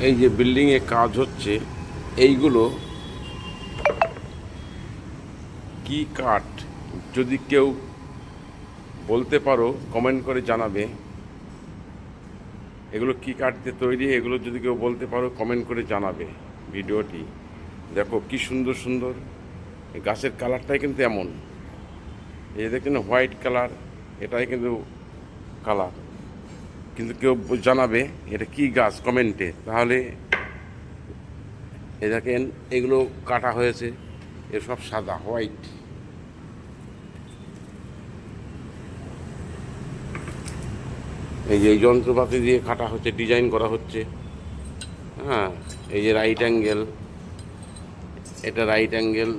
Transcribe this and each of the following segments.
এই যে বিল্ডিংয়ে কাজ হচ্ছে, এইগুলো কি কাঠ? যদি কেউ বলতে পারো কমেন্ট করে জানাবে। এগুলো কি কাঠ দিয়ে তৈরি, এগুলো যদি কেউ বলতে পারো কমেন্ট করে জানাবে। ভিডিওটি দেখো কি সুন্দর সুন্দর, গাছের কালারটাই কিন্তু এমন। এই দেখছেন হোয়াইট কালার, এটাই কিন্তু কালার। কিন্তু কেউ জানাবে এটা কি গাছ কমেন্টে, তাহলে এ দেখেন এগুলো কাটা হয়েছে, এসব সাদা হোয়াইট। এই যে এই যন্ত্রপাতি দিয়ে কাটা হচ্ছে, ডিজাইন করা হচ্ছে। হ্যাঁ, এই যে রাইট অ্যাঙ্গেল, এটা রাইট অ্যাঙ্গেল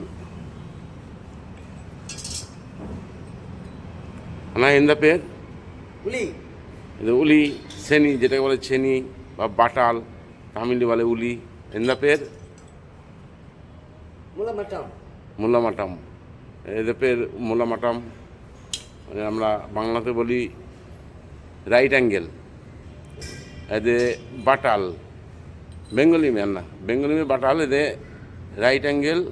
না, ইন দ্য পের উলি উলি, ছেনি যেটাকে বলে ছেনি বা বাটাল, তামিলি বলে উলি। ইন দ্য পের মুলামাটাম মোলামাটাম, এদের পের মোলামাটাম, মানে আমরা বাংলাতে বলি রাইট অ্যাঙ্গেল। এদের বাটাল, বেঙ্গলি ম্যান না, বেঙ্গলি মে বাটাল, এদের রাইট অ্যাঙ্গেল।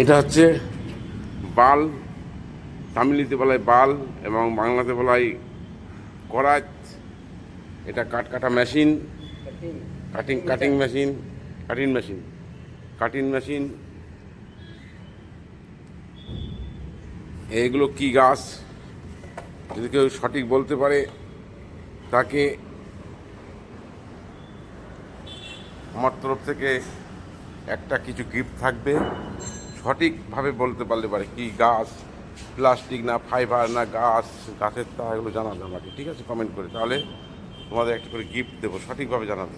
এটা হচ্ছে বাল, তামিলিতে বলায় বাল এবং বাংলাতে বলায় করাত। এটা কাঠ কাটা machine, cutting machine, cutting machine. এগুলো কি গাছ যদি কেউ সঠিক বলতে পারে, তাকে আমার তরফ থেকে একটা কিছু গিফট থাকবে। সঠিকভাবে বলতে পারলে পারে কি গাছ, প্লাস্টিক না ফাইবার না গাছ, গাছের তা, এগুলো জানাবে আমাকে, ঠিক আছে? কমেন্ট করে, তাহলে তোমাদের একটা করে গিফট দেবো, সঠিকভাবে জানাবে।